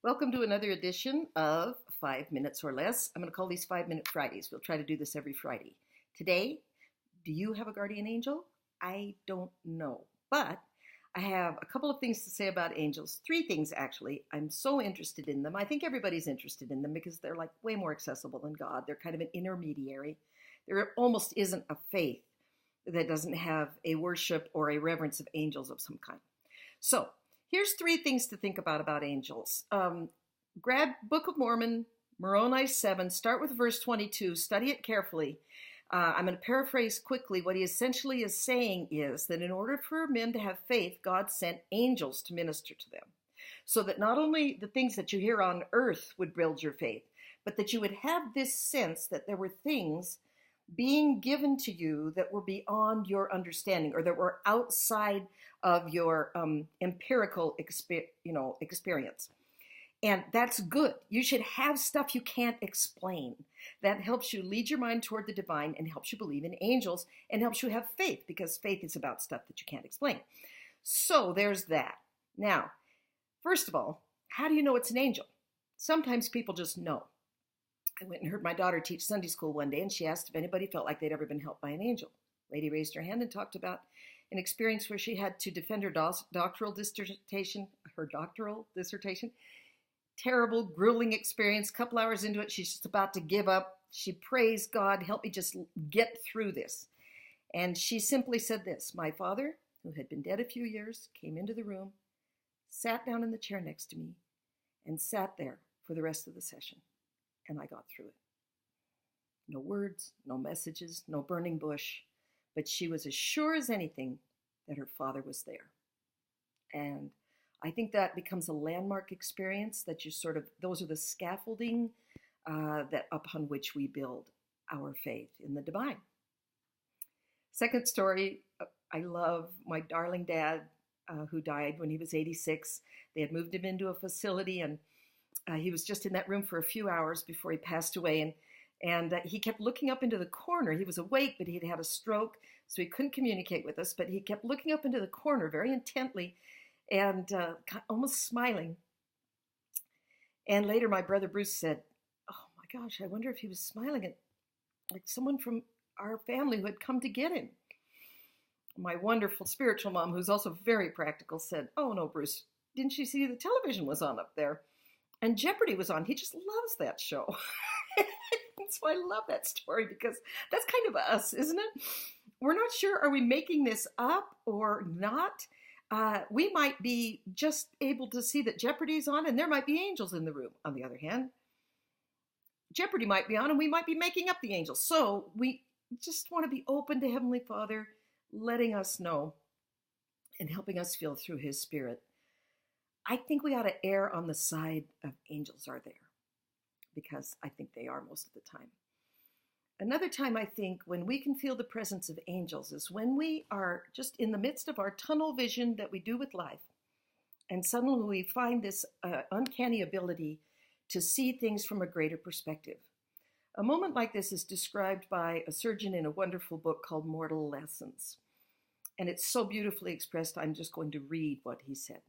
Welcome to another edition of 5 Minutes or Less. I'm going to call these 5 Minute Fridays. We'll try to do this every Friday. Today, do you have a guardian angel? I don't know, but I have a couple of things to say about angels. 3 things, actually. I'm so interested in them. I think everybody's interested in them because they're like way more accessible than God. They're kind of an intermediary. There almost isn't a faith that doesn't have a worship or a reverence of angels of some kind. So, here's 3 things to think about angels. Grab Book of Mormon, Moroni 7, start with verse 22, study it carefully. I'm going to paraphrase quickly. What he essentially is saying is that in order for men to have faith, God sent angels to minister to them. So that not only the things that you hear on earth would build your faith, but that you would have this sense that there were things being given to you that were beyond your understanding or that were outside of your empirical experience. And that's good. You should have stuff you can't explain. That helps you lead your mind toward the divine and helps you believe in angels and helps you have faith, because faith is about stuff that you can't explain. So there's that. Now, first of all, how do you know it's an angel? Sometimes people just know. I went and heard my daughter teach Sunday school one day, and she asked if anybody felt like they'd ever been helped by an angel. Lady raised her hand and talked about an experience where she had to defend her doctoral dissertation. Terrible, grueling experience. A couple hours into it, she's just about to give up. She prays, God, help me just get through this. And she simply said this: my father, who had been dead a few years, came into the room, sat down in the chair next to me, and sat there for the rest of the session. And I got through it. No words, no messages, no burning bush, but she was as sure as anything that her father was there. And I think that becomes a landmark experience that those are the scaffolding that upon which we build our faith in the divine. Second story, I love my darling dad who died when he was 86. They had moved him into a facility, and he was just in that room for a few hours before he passed away, and he kept looking up into the corner. He was awake, but he'd had a stroke, so he couldn't communicate with us, but he kept looking up into the corner very intently and almost smiling. And later my brother Bruce said, oh my gosh, I wonder if he was smiling at like someone from our family who had come to get him. My wonderful spiritual mom, who's also very practical, said, oh no, Bruce, didn't you see the television was on up there? And Jeopardy was on. He just loves that show. So I love that story because that's kind of us, isn't it? We're not sure, are we making this up or not? We might be just able to see that Jeopardy's on and there might be angels in the room. On the other hand, Jeopardy might be on and we might be making up the angels. So we just want to be open to Heavenly Father letting us know and helping us feel through His Spirit. I think we ought to err on the side of angels are there, because I think they are most of the time. Another time I think when we can feel the presence of angels is when we are just in the midst of our tunnel vision that we do with life, and suddenly we find this uncanny ability to see things from a greater perspective. A moment like this is described by a surgeon in a wonderful book called Mortal Lessons, and it's so beautifully expressed, I'm just going to read what he said.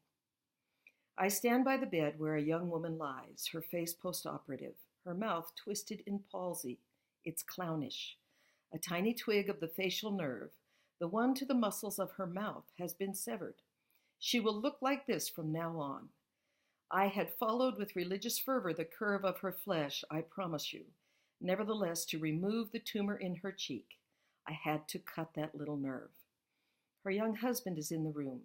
I stand by the bed where a young woman lies, her face post-operative, her mouth twisted in palsy. It's clownish. A tiny twig of the facial nerve, the one to the muscles of her mouth, has been severed. She will look like this from now on. I had followed with religious fervor the curve of her flesh, I promise you. Nevertheless, to remove the tumor in her cheek, I had to cut that little nerve. Her young husband is in the room.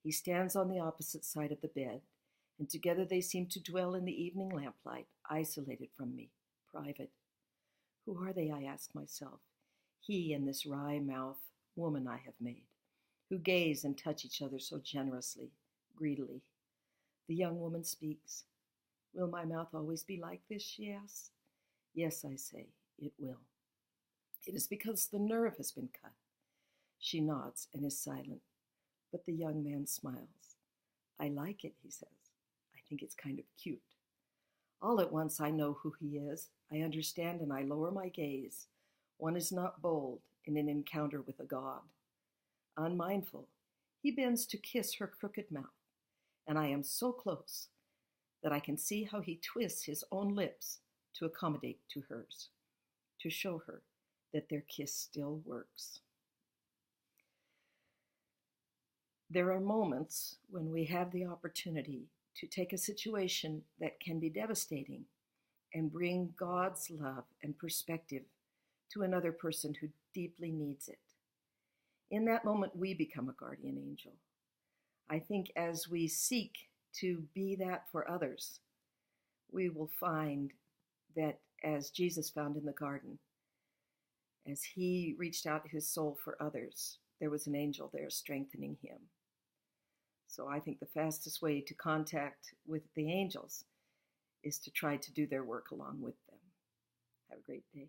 He stands on the opposite side of the bed, and together they seem to dwell in the evening lamplight, isolated from me, private. Who are they, I ask myself, he and this wry-mouthed woman I have made, who gaze and touch each other so generously, greedily? The young woman speaks. Will my mouth always be like this, she asks. Yes, I say, it will. It is because the nerve has been cut. She nods and is silent. But the young man smiles. I like it, he says. I think it's kind of cute. All at once I know who he is. I understand and I lower my gaze. One is not bold in an encounter with a god. Unmindful, he bends to kiss her crooked mouth, and I am so close that I can see how he twists his own lips to accommodate to hers, to show her that their kiss still works. There are moments when we have the opportunity to take a situation that can be devastating and bring God's love and perspective to another person who deeply needs it. In that moment, we become a guardian angel. I think as we seek to be that for others, we will find that as Jesus found in the garden, as he reached out his soul for others, there was an angel there strengthening him. So I think the fastest way to contact with the angels is to try to do their work along with them. Have a great day.